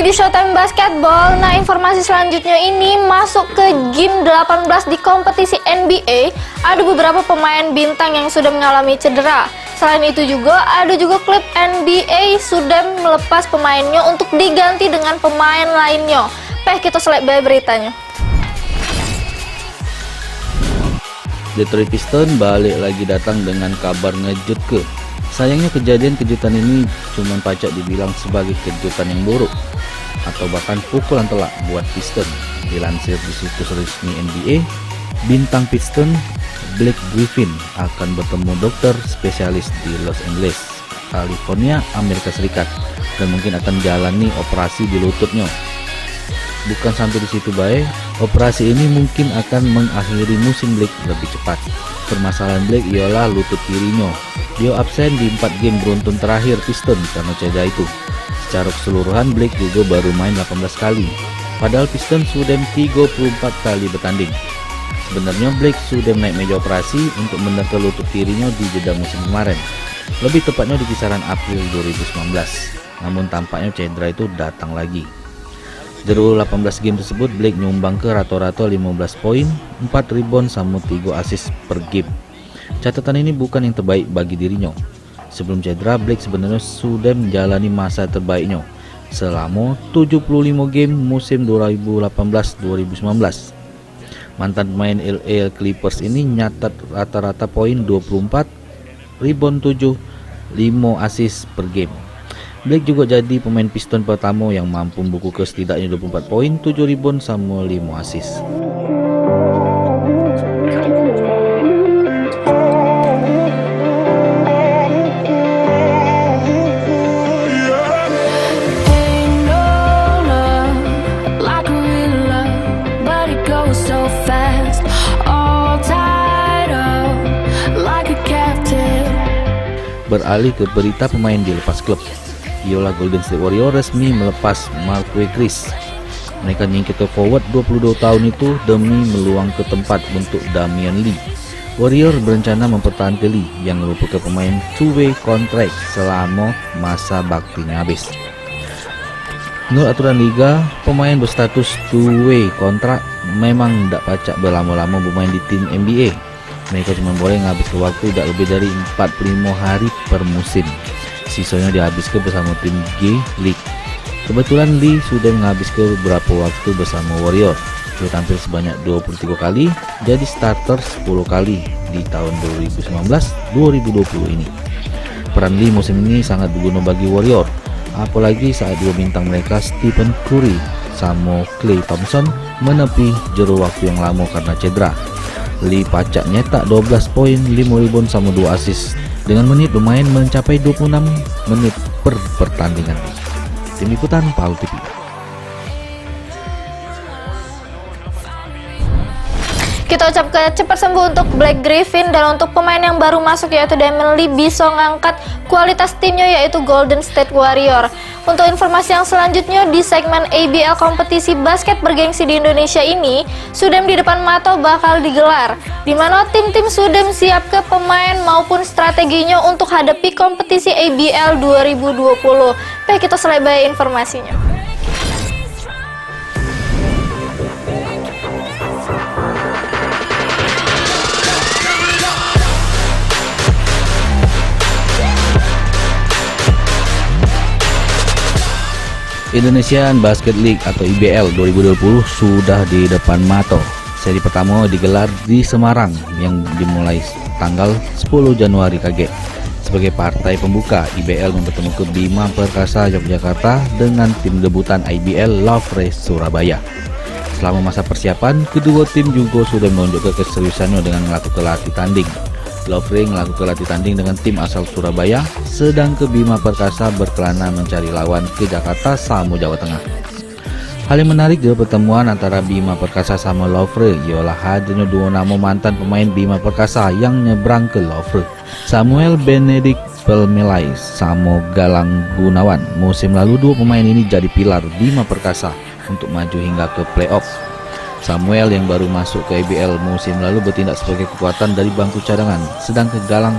di Showtime Basketball. Nah, informasi selanjutnya ini masuk ke game 18 di kompetisi NBA. Ada beberapa pemain bintang yang sudah mengalami cedera. Selain itu juga ada klub NBA sudah melepas pemainnya untuk diganti dengan pemain lainnya. Kita selesai beritanya. Detroit Pistons balik lagi datang dengan kabar ngejutke. Sayangnya kejadian kejutan ini cuma pacak dibilang sebagai kejutan yang buruk atau bahkan pukulan telak buat Pistons. Dilansir di situs resmi NBA, bintang Pistons Blake Griffin akan bertemu dokter spesialis di Los Angeles, California, Amerika Serikat, dan mungkin akan jalani operasi di lututnya. Bukan sampai di situ baik, operasi ini mungkin akan mengakhiri musim Blake lebih cepat. Permasalahan Blake ialah lutut kirinya. Dia absen di 4 game beruntun terakhir Pistons karena cedera itu. Secara keseluruhan Blake juga baru main 18 kali, padahal Pistons sudah 34 kali bertanding. Sebenarnya Blake sudah naik meja operasi untuk mendata lutut kirinya di jeda musim kemarin, lebih tepatnya di kisaran April 2019. Namun tampaknya cedera itu datang lagi. Dari 18 game tersebut, Blake nyumbang ke rata-rata 15 poin, 4 rebound sama 3 assist per game. Catatan ini bukan yang terbaik bagi dirinya. Sebelum cedera, Blake sebenarnya sudah menjalani masa terbaiknya selama 75 game musim 2018-2019. Mantan pemain LA Clippers ini nyatat rata-rata poin 24, rebound 7, 5 assist per game. Blake juga jadi pemain Pistons pertama yang mampu membuku ke setidaknya 24 poin, 7 rebound sama 5 assist. Beralih ke berita pemain dilepas klub, ialah Golden State Warriors resmi melepas Marquese Chriss. Mereka nyingkir forward 22 tahun itu demi meluang ke tempat untuk Damian Lee. Warriors berencana mempertahankan Lee yang merupakan pemain two-way contract selama masa baktinya habis. Menurut aturan liga, pemain berstatus two-way kontrak memang tidak pacak berlama-lama bermain di tim NBA. Mereka cuma boleh menghabiskan waktu tidak lebih dari 45 hari per musim. Sisanya dihabiskan bersama tim G League. Kebetulan Lee sudah menghabiskan beberapa waktu bersama Warriors. Dia tampil sebanyak 23 kali, jadi starter 10 kali di tahun 2019-2020 ini. Peran Lee musim ini sangat berguna bagi Warriors, apalagi saat dua bintang mereka Stephen Curry sama Klay Thompson menepi jero waktu yang lama karena cedera. Lee pacak nyetak 12 poin, 5 rebound sama 2 assist dengan menit bermain mencapai 26 menit per pertandingan. Tim Liputan PAL TV. Kita ucapkan cepat sembuh untuk Blake Griffin, dan untuk pemain yang baru masuk yaitu Damian Lee bisa mengangkat kualitas timnya yaitu Golden State Warriors. Untuk informasi yang selanjutnya di segmen ABL kompetisi basket bergengsi di Indonesia ini, sudah di depan mata bakal digelar, di mana tim-tim sudah siapkan pemain maupun strateginya untuk hadapi kompetisi ABL 2020. Kita selesai informasinya. Indonesian Basket League atau IBL 2020 sudah di depan mata. Seri pertama digelar di Semarang yang dimulai tanggal 10 Januari kaget. Sebagai partai pembuka, IBL mempertemukan Bima Perkasa Yogyakarta dengan tim debutan IBL Louvre Surabaya. Selama masa persiapan, kedua tim juga sudah menunjukkan keseriusannya dengan melakukan latih tanding. Louvre melakukan latih tanding dengan tim asal Surabaya, sedangkan Bima Perkasa berkelana mencari lawan ke Jakarta sama Jawa Tengah. Hal yang menarik dari pertemuan antara Bima Perkasa sama Louvre ialah hadirnya dua nama mantan pemain Bima Perkasa yang nyebrang ke Louvre, Samuel Benedict Pelmelai sama Galang Gunawan. Musim lalu dua pemain ini jadi pilar Bima Perkasa untuk maju hingga ke playoff. Samuel yang baru masuk ke IBL musim lalu bertindak sebagai kekuatan dari bangku cadangan, sedangkan Galang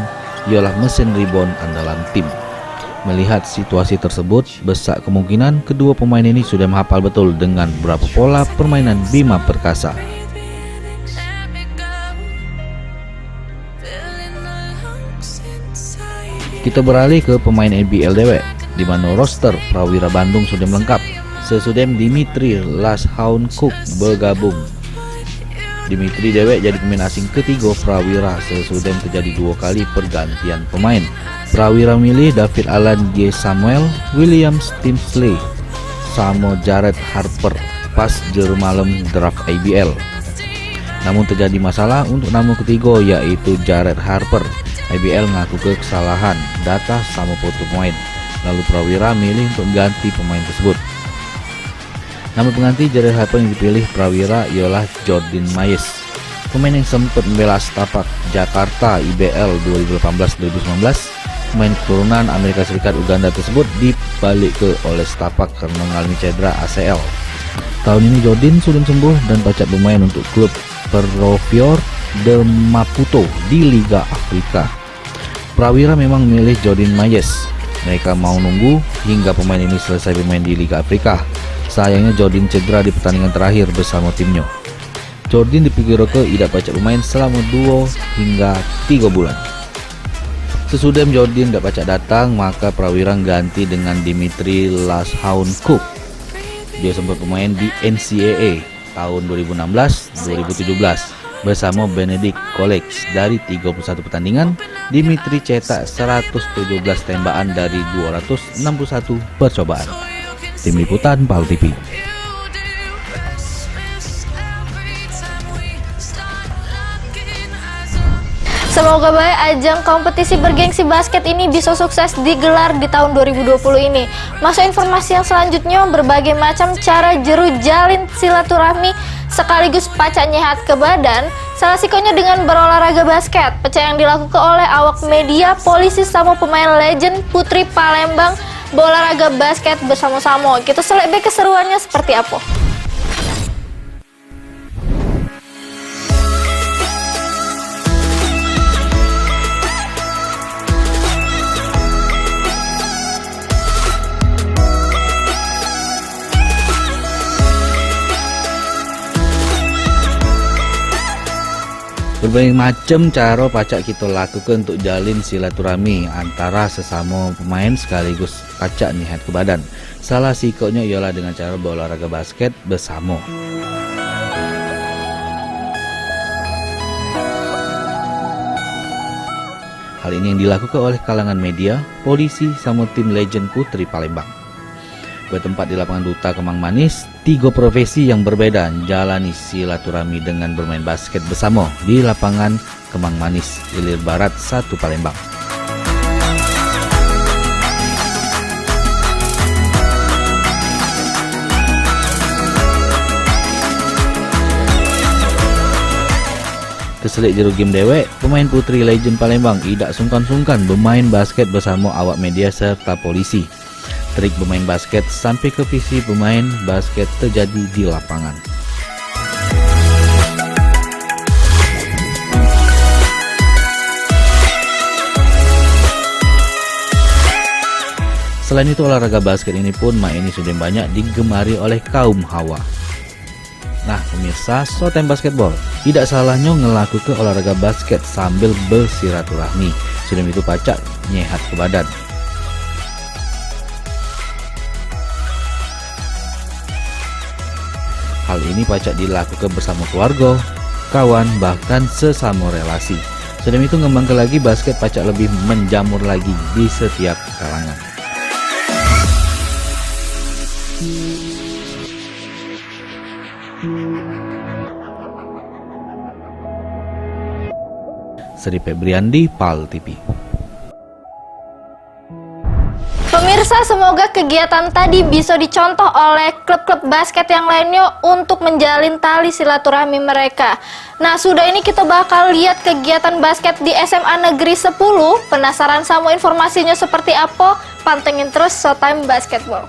ialah mesin rebound andalan tim. Melihat situasi tersebut, besar kemungkinan kedua pemain ini sudah menghafal betul dengan beberapa pola permainan Bima Perkasa. Kita beralih ke pemain NBL dewek, di mana roster Prawira Bandung sudah melengkap. Sesudah Dimitri Lashaun-Cook bergabung. Dimitri dewek jadi pemain asing ketiga Prawira sesudah terjadi 2 kali pergantian pemain. Prawira milih David Alan G. Samuel, William Stimsley, sama Jared Harper pas malam draft IBL. Namun terjadi masalah untuk nama ketiga yaitu Jared Harper. IBL mengaku kesalahan data sama foto pemain. Lalu Prawira milih untuk ganti pemain tersebut. Nama pengganti Jared Harper yang dipilih Prawira ialah Jordan Mayes, pemain yang sempat membela Setapak Jakarta IBL 2018-2019. Pemain keturunan Amerika Serikat Uganda tersebut dibalik oleh Setapak karena mengalami cedera ACL. Tahun ini Jordan sudah sembuh dan pacak bermain untuk klub Perofior de Maputo di Liga Afrika. Prawira memang memilih Jordan Mayes. Mereka mau nunggu hingga pemain ini selesai bermain di Liga Afrika. Sayangnya Jordan cedera di pertandingan terakhir bersama timnya. Jordan diperkirakan tidak pacak bermain selama 2 hingga 3 bulan. Sesudah Jordan tidak pacak datang, maka Prawira ganti dengan Dimitri Lashaun-Cook. Dia sempat bermain di NCAA tahun 2016-2017 bersama Benedict College. Dari 31 pertandingan, Dimitri cetak 117 tembakan dari 261 percobaan. Tim Liputan PAL TV. Semoga baik ajang kompetisi bergengsi basket ini bisa sukses digelar di tahun 2020 ini. Masuk informasi yang selanjutnya, berbagai macam cara jeru jalin silaturahmi sekaligus pacak nyehat ke badan. Salah sikonya dengan berolahraga basket. Pecah yang dilakukan oleh awak media, polisi sama pemain legend Putri Palembang berolahraga basket bersama-sama. Kita selek keseruannya seperti apa. Berbagai macam cara pacak kita lakukan untuk jalin silaturahmi antara sesama pemain sekaligus pacak niat ke badan. Salah sikoknya ialah dengan cara berolahraga basket bersama. Hal ini yang dilakukan oleh kalangan media, polisi, sama tim legend Putri Palembang. Bertempat di lapangan Duta Kemang Manis, 3 profesi yang berbeda jalani silaturahmi dengan bermain basket bersama di lapangan Kemang Manis, Ilir Barat 1 Palembang. Keselik jeru game dewek, pemain Putri Legend Palembang tidak sungkan-sungkan bermain basket bersama awak media serta polisi. Trik bermain basket sampai ke visi bermain basket terjadi di lapangan. Selain itu, olahraga basket ini pun ini sudah banyak digemari oleh kaum hawa. Nah pemirsa, Showtime Basketball, tidak salahnya ngelakukan olahraga basket sambil bersilaturahmi. Sudah itu pacak nyehat ke badan. Hal ini pacak dilakukan bersama keluarga, kawan, bahkan sesama relasi. Sudah itu ngembangkan lagi basket pacak lebih menjamur lagi di setiap kalangan. Sri Febriandi, PAL TV. Pemirsa, semoga kegiatan tadi bisa dicontoh oleh klub-klub basket yang lainnya untuk menjalin tali silaturahmi mereka. Nah, sudah ini kita bakal lihat kegiatan basket di SMA Negeri 10. Penasaran sama informasinya seperti apa? Pantengin terus Showtime Basketball.